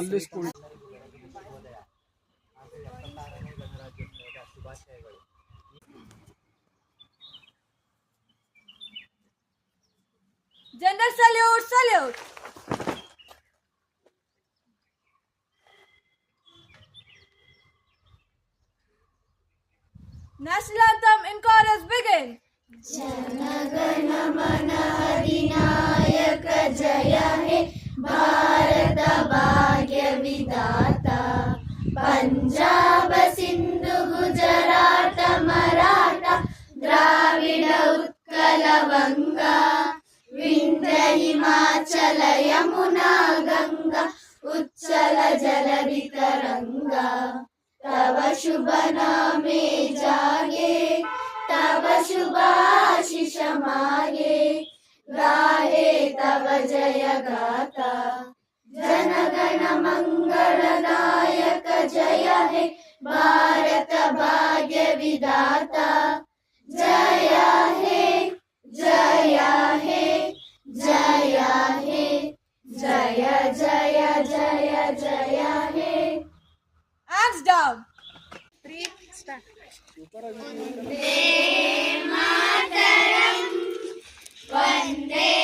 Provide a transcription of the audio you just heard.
ಅಲ್ಲಿ school. General salute, salute. National anthem in chorus begin. जनगण मन अधिनायक जय हे भारत भाग्य विधाता पंजाब सिंधु गुजरात मराठा द्राविड उत्कल वंगा विंध्य हिमाचल यमुना गंगा उच्चल जलधि तरंगा तव शुभ नामे जागे तव शुभ आशीष मागे गाहे तव जय गाथा जनगण मंगल नायक जय हे भारत भाग्य विधाता जय हे जय हे जय हे जय जय जय जय हे. Hands down. वंदे मातरम वंदे